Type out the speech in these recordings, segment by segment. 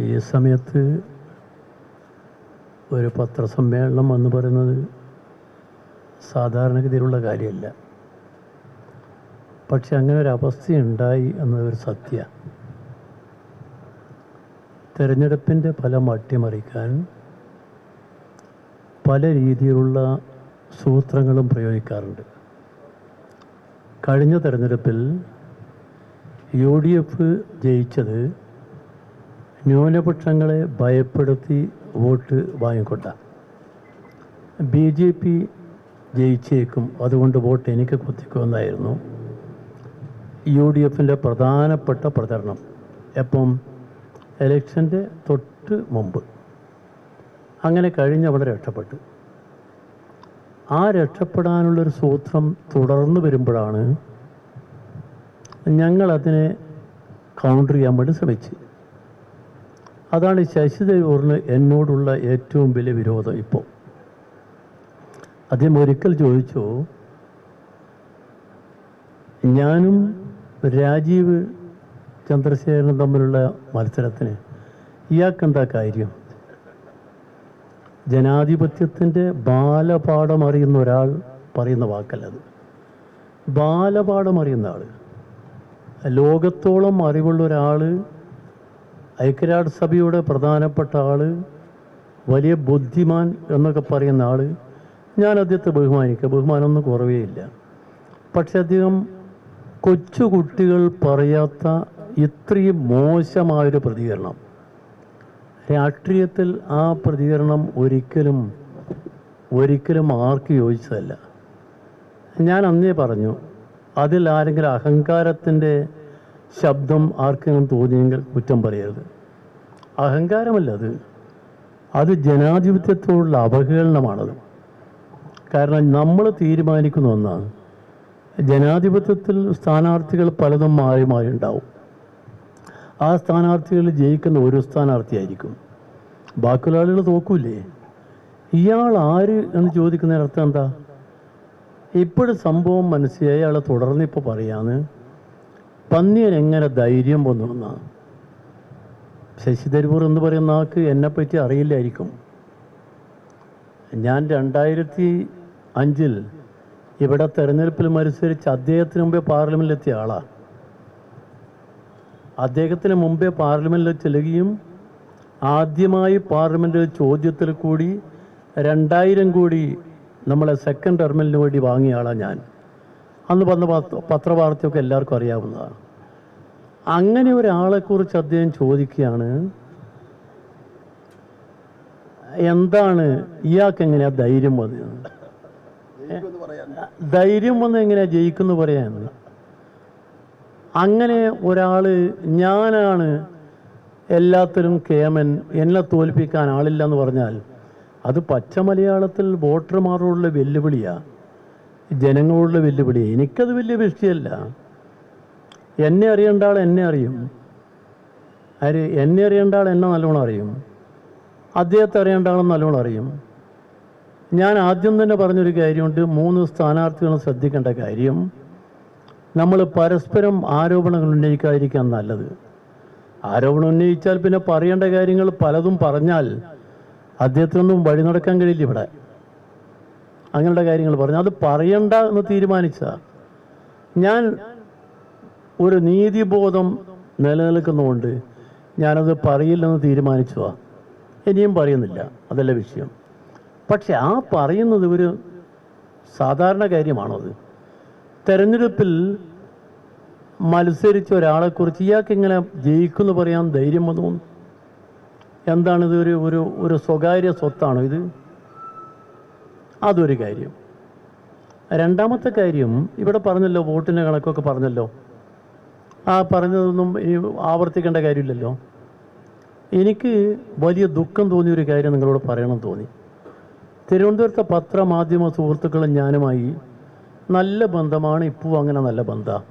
ഈ സമയത്ത് ഒരു പത്രസമ്മേളനം എന്ന് പറയുന്നത് സാധാരണഗതിയിലുള്ള കാര്യമല്ല. പക്ഷെ അങ്ങനെ ഒരു അവസ്ഥയുണ്ടായി എന്നതൊരു സത്യമാണ്. തെരഞ്ഞെടുപ്പിൻ്റെ ഫലം അട്ടിമറിക്കാൻ പല രീതിയിലുള്ള സൂത്രങ്ങളും പ്രയോഗിക്കാറുണ്ട്. കഴിഞ്ഞ തെരഞ്ഞെടുപ്പിൽ UDF ജയിച്ചത് ന്യൂനപക്ഷങ്ങളെ ഭയപ്പെടുത്തി വോട്ട് വാങ്ങിക്കൊണ്ട. BJP ജയിച്ചേക്കും, അതുകൊണ്ട് വോട്ട് എനിക്ക് കുത്തിക്കുമെന്നായിരുന്നു UDFൻ്റെ പ്രധാനപ്പെട്ട പ്രചരണം. എപ്പം? ഇലക്ഷൻ്റെ തൊട്ട് മുമ്പ്. അങ്ങനെ കഴിഞ്ഞവിടെ രക്ഷപ്പെട്ടു. ആ രക്ഷപ്പെടാനുള്ളൊരു സൂത്രം തുടർന്ന് വരുമ്പോഴാണ് ഞങ്ങളതിനെ കൗണ്ടർ ചെയ്യാൻ വേണ്ടി ശ്രമിച്ചു. അതാണ് ശശി തരൂരിന് എന്നോടുള്ള ഏറ്റവും വലിയ വിരോധം. ഇപ്പോൾ അദ്ദേഹം ഒരിക്കൽ ചോദിച്ചു, ഞാനും രാജീവ് ചന്ദ്രശേഖരനും തമ്മിലുള്ള മത്സരത്തിന് ഇയാൾക്കെന്താ കാര്യം? ജനാധിപത്യത്തിൻ്റെ ബാലപാഠം അറിയുന്ന ഒരാൾ പറയുന്ന വാക്കല്ലത്. ബാലപാഠം അറിയുന്ന ആൾ, ലോകത്തോളം അറിവുള്ള ഒരാൾ, ഐക്യരാഷ്ട്രസഭയുടെ പ്രധാനപ്പെട്ട ആൾ, വലിയ ബുദ്ധിമാൻ എന്നൊക്കെ പറയുന്ന ആൾ. ഞാൻ അദ്ദേഹത്തെ ബഹുമാനമൊന്നും കുറവേ ഇല്ല. പക്ഷെ അദ്ദേഹം കൊച്ചുകുട്ടികൾ പറയാത്ത ഇത്രയും മോശമായൊരു പ്രതികരണം, രാഷ്ട്രീയത്തിൽ ആ പ്രതികരണം ഒരിക്കലും ആർക്ക് യോജിച്ചതല്ല. ഞാൻ അന്നേ പറഞ്ഞു, അതിൽ ആരെങ്കിലും അഹങ്കാരത്തിൻ്റെ ശബ്ദം ആർക്കെങ്കിലും തോന്നിയെങ്കിൽ കുറ്റം പറയരുത്. അഹങ്കാരമല്ല അത് ജനാധിപത്യത്തോടുള്ള അവഹേളനമാണത്. കാരണം നമ്മൾ തീരുമാനിക്കുന്ന ഒന്നാണ്. ജനാധിപത്യത്തിൽ സ്ഥാനാർത്ഥികൾ പലതും മാറി ഉണ്ടാവും. ആ സ്ഥാനാർത്ഥികൾ ജയിക്കുന്ന ഒരു സ്ഥാനാർത്ഥിയായിരിക്കും, ബാക്കിയുള്ള ആളുകൾ തോക്കൂലേ? ഇയാൾ ആര് എന്ന് ചോദിക്കുന്നതിനർത്ഥം എന്താ? ഇപ്പോഴും സംഭവം മനസ്സിലായി. അയാൾ തുടർന്ന് ഇപ്പോൾ പറയാന്ന്, പന്നിയൻ എങ്ങനെ ധൈര്യം വന്നു എന്നാണ്. ശശി തരൂർ എന്ന് പറയുന്ന ആൾക്ക് എന്നെപ്പറ്റി അറിയില്ലായിരിക്കും. ഞാൻ 2005 ഇവിടെ തെരഞ്ഞെടുപ്പിൽ മത്സരിച്ച് അദ്ദേഹത്തിന് മുമ്പേ പാർലമെൻറ്റിലെത്തിയ ആളാണ്. അദ്ദേഹത്തിന് മുമ്പേ പാർലമെൻറ്റിൽ ചെല്ലുകയും ആദ്യമായി പാർലമെൻറ്റ് ചോദ്യത്തിൽ കൂടി 2000 കോടി നമ്മളെ സെക്കൻഡ് ടെർമിനലിന് വേണ്ടി വാങ്ങിയ ആളാണ് ഞാൻ. അന്ന് വന്ന പത്രവാർത്തയൊക്കെ എല്ലാവർക്കും അറിയാവുന്നതാണ്. അങ്ങനെ ഒരാളെക്കുറിച്ച് അദ്ദേഹം ചോദിക്കുകയാണ്, എന്താണ് ഇയാൾക്ക് എങ്ങനെയാ ധൈര്യം വന്നത്? ധൈര്യം വന്ന് എങ്ങനെയാ ജയിക്കുന്നു പറയാൻ? അങ്ങനെ ഒരാൾ, ഞാനാണ് എല്ലാത്തിലും കേമൻ, എന്നെ തോൽപ്പിക്കാൻ ആളില്ല എന്ന് പറഞ്ഞാൽ അത് പച്ച മലയാളത്തിൽ വോട്ടർമാരോടുള്ള വെല്ലുവിളിയാണ്, ജനങ്ങളോടുള്ള വെല്ലുവിളി. എനിക്കത് വലിയ വിഷയമല്ല. എന്നെ അറിയേണ്ട ആൾ എന്നെ അറിയും. എന്നെ അറിയേണ്ട ആൾ എന്നെ നല്ലോണം അറിയും. അദ്ദേഹത്തെ അറിയേണ്ട ആളും നല്ലോണം അറിയും. ഞാൻ ആദ്യം തന്നെ പറഞ്ഞൊരു കാര്യമുണ്ട്, 3 സ്ഥാനാർത്ഥികളും ശ്രദ്ധിക്കേണ്ട കാര്യം, നമ്മൾ പരസ്പരം ആരോപണങ്ങൾ ഉന്നയിക്കാതിരിക്കാൻ നല്ലത്. ആരോപണം ഉന്നയിച്ചാൽ പിന്നെ പറയേണ്ട കാര്യങ്ങൾ പലതും പറഞ്ഞാൽ അദ്ദേഹത്തിനൊന്നും വഴി നടക്കാൻ കഴിയില്ല. ഇവിടെ അങ്ങനെയുള്ള കാര്യങ്ങൾ പറഞ്ഞു അത് പറയണ്ട എന്ന് തീരുമാനിച്ച ഞാൻ ഒരു നീതിബോധം നിലനിൽക്കുന്നതുകൊണ്ട് ഞാനത് പറയില്ലെന്ന് തീരുമാനിച്ചതാ. ഇനിയും പറയുന്നില്ല, അതല്ല വിഷയം. പക്ഷെ ആ പറയുന്നത് ഒരു സാധാരണ കാര്യമാണത്. തെരഞ്ഞെടുപ്പിൽ മത്സരിച്ച ഒരാളെക്കുറിച്ച് ഇയാൾക്ക് ഇങ്ങനെ ജയിക്കുമെന്ന് പറയാൻ ധൈര്യം വന്നു? എന്താണിത്? ഒരു സ്വകാര്യ സ്വത്താണോ ഇത്? അതൊരു കാര്യം. രണ്ടാമത്തെ കാര്യം, ഇവിടെ പറഞ്ഞല്ലോ, വോട്ടിൻ്റെ കണക്കൊക്കെ പറഞ്ഞല്ലോ. ആ പറഞ്ഞതൊന്നും ഇനി ആവർത്തിക്കേണ്ട കാര്യമില്ലല്ലോ. എനിക്ക് വലിയ ദുഃഖം തോന്നിയൊരു കാര്യം നിങ്ങളോട് പറയണമെന്ന് തോന്നി. തിരുവനന്തപുരത്തെ പത്രമാധ്യമ സുഹൃത്തുക്കളും ഞാനുമായി നല്ല ബന്ധമാണ്, ഇപ്പോൾ അങ്ങനെ നല്ല ബന്ധമാണ്.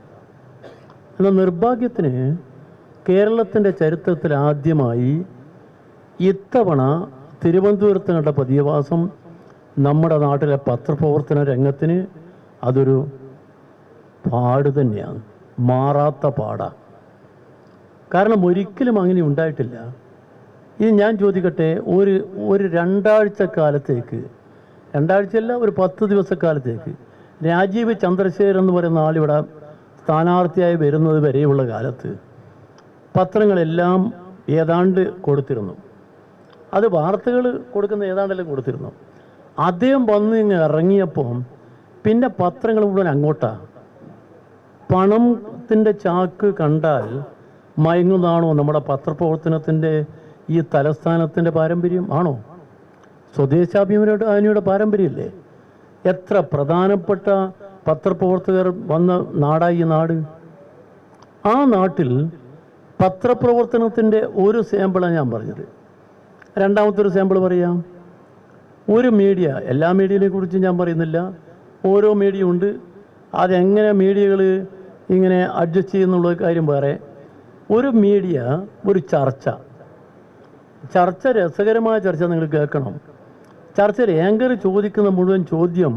എന്നാൽ നിർഭാഗ്യത്തിന് കേരളത്തിൻ്റെ ചരിത്രത്തിൽ ആദ്യമായി ഇത്തവണ തിരുവനന്തപുരത്ത് കണ്ട പ്രതിഭാസം നമ്മുടെ നാട്ടിലെ പത്രപ്രവർത്തന രംഗത്തിന് അതൊരു പാട് തന്നെയാണ്, മാറാത്ത പാടാണ്. കാരണം ഒരിക്കലും അങ്ങനെ ഉണ്ടായിട്ടില്ല. ഇത് ഞാൻ ചോദിക്കട്ടെ, ഒരു 2 ആഴ്ച കാലത്തേക്ക്, 2 ആഴ്ചയല്ല, ഒരു 10 ദിവസക്കാലത്തേക്ക് രാജീവ് ചന്ദ്രശേഖരൻ എന്ന് പറയുന്ന ആളിവിടെ സ്ഥാനാർത്ഥിയായി വരുന്നത് വരെയുള്ള കാലത്ത് പത്രങ്ങളെല്ലാം ഏതാണ്ട് കൊടുത്തിരുന്നു. അത് വാർത്തകൾ കൊടുക്കുന്ന ഏതാണ്ടെല്ലാം കൊടുത്തിരുന്നു. അദ്ദേഹം വന്ന് ഇങ്ങ് ഇറങ്ങിയപ്പോൾ പിന്നെ പത്രങ്ങൾ മുഴുവൻ അങ്ങോട്ടാ. പണത്തിൻ്റെ ചാക്ക് കണ്ടാൽ മയങ്ങുന്നതാണോ നമ്മുടെ പത്രപ്രവർത്തനത്തിൻ്റെ ഈ തലസ്ഥാനത്തിൻ്റെ പാരമ്പര്യം? ആണോ? സ്വദേശാഭിമാനിയുടെ പാരമ്പര്യമില്ലേ? എത്ര പ്രധാനപ്പെട്ട പത്രപ്രവർത്തകർ വന്ന നാടായി നാട്. ആ നാട്ടിൽ പത്രപ്രവർത്തനത്തിൻ്റെ ഒരു സാമ്പിളാണ് ഞാൻ പറഞ്ഞത്. രണ്ടാമത്തെ ഒരു സാമ്പിൾ പറയാം. ഒരു മീഡിയ, എല്ലാ മീഡിയയെ കുറിച്ച് ഞാൻ പറയുന്നില്ല, ഓരോ മീഡിയ ഉണ്ട്, അതെങ്ങനെ മീഡിയകൾ ഇങ്ങനെ അഡ്ജസ്റ്റ് ചെയ്യുന്നുള്ള കാര്യം വേറെ. ഒരു മീഡിയ, ഒരു ചർച്ച രസകരമായ ചർച്ച നിങ്ങൾ കേൾക്കണം. ചർച്ചയിൽ ആങ്കർ ചോദിക്കുന്ന മുഴുവൻ ചോദ്യം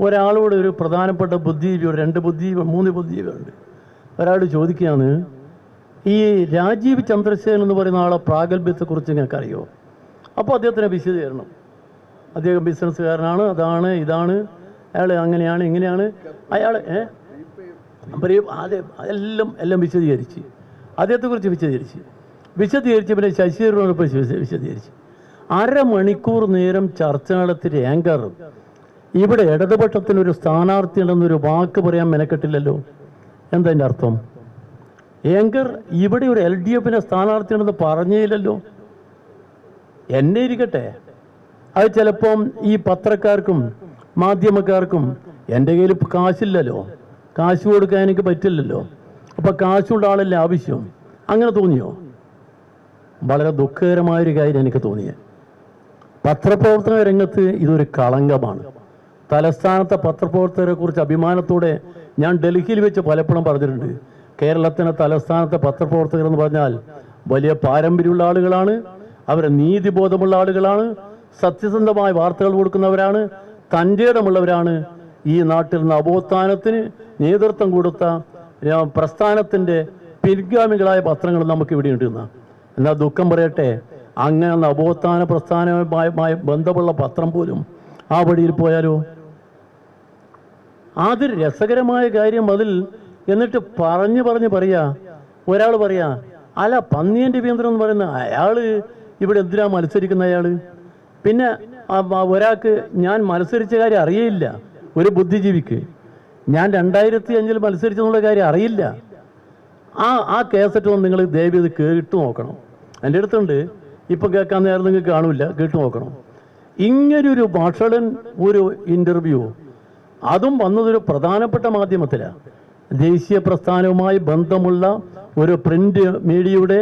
ഒരാളോട്, ഒരു പ്രധാനപ്പെട്ട ബുദ്ധിജീവിയോട്, 2 ബുദ്ധിജീവികൾ 3 ബുദ്ധിജീവികളുണ്ട്, ഒരാൾ ചോദിക്കുകയാണ്, ഈ രാജീവ് ചന്ദ്രശേഖരൻ എന്ന് പറയുന്ന ആളെ പ്രാഗൽഭ്യത്തെക്കുറിച്ച് നിങ്ങൾക്ക് അറിയോ? അപ്പോൾ അദ്ദേഹത്തിന് വിശദീകരണം. അദ്ദേഹം ബിസിനസ്സുകാരനാണ്, അതാണ് ഇതാണ്, അയാൾ അങ്ങനെയാണ് ഇങ്ങനെയാണ്, അയാൾ എല്ലാം വിശദീകരിച്ച്, അദ്ദേഹത്തെക്കുറിച്ച് വിശദീകരിച്ച് പിന്നെ ശശിധരനോടൊപ്പം വിശദീകരിച്ച് 1/2 മണിക്കൂർ നേരം ചർച്ച നടത്തിയ ആങ്കർ ഇവിടെ ഇടതുപക്ഷത്തിനൊരു സ്ഥാനാർത്ഥി ഉണ്ടെന്നൊരു വാക്ക് പറയാൻ മെനക്കെട്ടില്ലല്ലോ. എന്താ അതിൻ്റെ അർത്ഥം? ആങ്കർ ഇവിടെ ഒരു LDF സ്ഥാനാർത്ഥി ഉണ്ടെന്ന് പറഞ്ഞേയില്ലല്ലോ. എന്നെ ഇരിക്കട്ടെ, അത് ചിലപ്പം ഈ പത്രക്കാർക്കും മാധ്യമക്കാർക്കും എൻ്റെ കയ്യിൽ കാശില്ലല്ലോ, കാശ് കൊടുക്കാൻ എനിക്ക് പറ്റില്ലല്ലോ, അപ്പം കാശുള്ള ആളല്ലേ ആവശ്യം, അങ്ങനെ തോന്നിയോ? വളരെ ദുഃഖകരമായൊരു കാര്യം എനിക്ക് തോന്നിയത്. പത്രപ്രവർത്തന രംഗത്ത് ഇതൊരു കളങ്കമാണ്. തലസ്ഥാനത്തെ പത്രപ്രവർത്തകരെ കുറിച്ച് അഭിമാനത്തോടെ ഞാൻ ഡൽഹിയിൽ വെച്ച് പലപ്പോഴും പറഞ്ഞിട്ടുണ്ട്. കേരളത്തിലെ തലസ്ഥാനത്തെ പത്രപ്രവർത്തകർ എന്ന് പറഞ്ഞാൽ വലിയ പാരമ്പര്യമുള്ള ആളുകളാണ്, അവർ നീതിബോധമുള്ള ആളുകളാണ്, സത്യസന്ധമായ വാർത്തകൾ കൊടുക്കുന്നവരാണ്, തൻ്റെ ഇടമുള്ളവരാണ്. ഈ നാട്ടിൽ നവോത്ഥാനത്തിന് നേതൃത്വം കൊടുത്ത പ്രസ്ഥാനത്തിൻ്റെ പിൻഗാമികളായ പത്രങ്ങൾ നമുക്ക് ഇവിടെ ഉണ്ടെന്ന. എന്നാൽ ദുഃഖം പറയട്ടെ, അങ്ങനെ നവോത്ഥാന പ്രസ്ഥാനവുമായി ബന്ധമുള്ള പത്രം പോലും ആ വഴിയിൽ പോയാലോ? അതൊരു രസകരമായ കാര്യം. അതിൽ എന്നിട്ട് പറയാ, ഒരാൾ പറയാ, അല്ല പന്നിയൻ രവീന്ദ്രൻ എന്ന് പറയുന്ന അയാൾ ഇവിടെ എന്തിനാ മത്സരിക്കുന്ന അയാൾ? പിന്നെ ഒരാൾക്ക് ഞാൻ മത്സരിച്ച കാര്യം അറിയില്ല, ഒരു ബുദ്ധിജീവിക്ക് ഞാൻ 2005 മത്സരിച്ചെന്നുള്ള കാര്യം അറിയില്ല. ആ കേസറ്റ് ഒന്ന് നിങ്ങൾ ദയവ് ഇത് കേട്ടു നോക്കണം. എൻ്റെ അടുത്തുണ്ട്, ഇപ്പം കേൾക്കാൻ നേരം നിങ്ങൾക്ക് കാണില്ല, കേട്ടു നോക്കണം. ഇങ്ങനൊരു ഭാഷണൻ ഒരു ഇൻ്റർവ്യൂ, അതും വന്നതൊരു പ്രധാനപ്പെട്ട മാധ്യമത്തിലാണ്, ദേശീയ പ്രസ്ഥാനവുമായി ബന്ധമുള്ള ഒരു പ്രിന്റ് മീഡിയയുടെ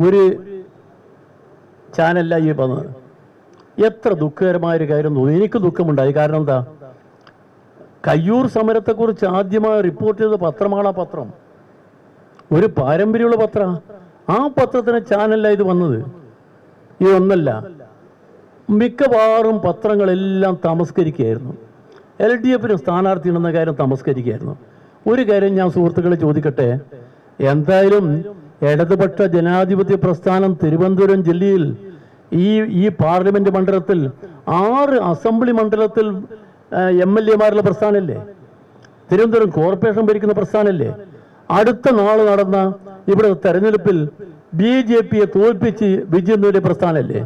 ഒരു ചാനലായി വന്നത്. എത്ര ദുഃഖകരമായൊരു കാര്യം തോന്നി. എനിക്ക് ദുഃഖമുണ്ടായി. കാരണം എന്താ? കയ്യൂർ സമരത്തെക്കുറിച്ച് ആദ്യമായി റിപ്പോർട്ട് ചെയ്ത പത്രമാണ് ആ പത്രം. ഒരു പാരമ്പര്യമുള്ള പത്രം. ആ പത്രത്തിന് ചാനലായി ഇത് വന്നത്. ഇതൊന്നല്ല, മിക്കവാറും പത്രങ്ങളെല്ലാം തമസ്കരിക്കുകയായിരുന്നു. LDF സ്ഥാനാർത്ഥി ഉണ്ടെന്ന കാര്യം തമസ്കരിക്കുകയായിരുന്നു. ഒരു കാര്യം ഞാൻ സുഹൃത്തുക്കളെ ചോദിക്കട്ടെ, എന്തായാലും ഇടതുപക്ഷ ജനാധിപത്യ പ്രസ്ഥാനം തിരുവനന്തപുരം ജില്ലയിൽ ഈ പാർലമെന്റ് മണ്ഡലത്തിൽ 6 അസംബ്ലി മണ്ഡലത്തിൽ MLA-മാരുള്ള പ്രസ്ഥാനമല്ലേ? തിരുവനന്തപുരം കോർപ്പറേഷൻ ഭരിക്കുന്ന പ്രസ്ഥാനമല്ലേ? അടുത്ത നാൾ നടന്ന ഇവിടെ തെരഞ്ഞെടുപ്പിൽ BJP-യെ തോൽപ്പിച്ച് വിജയം നേടിയ പ്രസ്ഥാനമല്ലേ?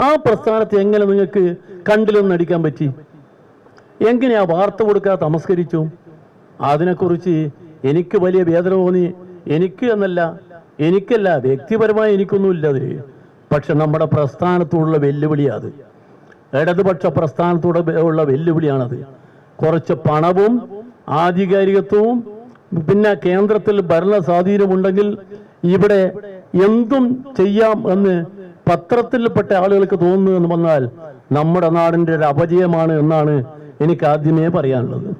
ആ പ്രസ്ഥാനത്തെ എങ്ങനെ നിങ്ങൾക്ക് കണ്ടില്ലെന്ന് നടിക്കാൻ പറ്റി? എങ്ങനെയാ വാർത്ത കൊടുക്കാതെ തമസ്കരിച്ചു? അതിനെക്കുറിച്ച് എനിക്ക് വലിയ വേദന തോന്നി. എനിക്കല്ല വ്യക്തിപരമായി എനിക്കൊന്നുമില്ല അതിൽ. പക്ഷെ നമ്മുടെ പ്രസ്ഥാനത്തോടുള്ള വെല്ലുവിളിയാണ്. ഇടതുപക്ഷ പ്രസ്ഥാനത്തോടെ ഉള്ള വെല്ലുവിളിയാണത്. കുറച്ച് പണവും ആധികാരികത്വവും പിന്നെ കേന്ദ്രത്തിൽ ഭരണ സ്വാധീനമുണ്ടെങ്കിൽ ഇവിടെ എന്തും ചെയ്യാം എന്ന് പത്രത്തിൽപ്പെട്ട ആളുകൾക്ക് തോന്നുന്നു എന്ന് വന്നാൽ നമ്മുടെ നാടിൻ്റെ ഒരു അപജയമാണ് എന്നാണ് എനിക്ക് ആദ്യമേ പറയാനുള്ളത്.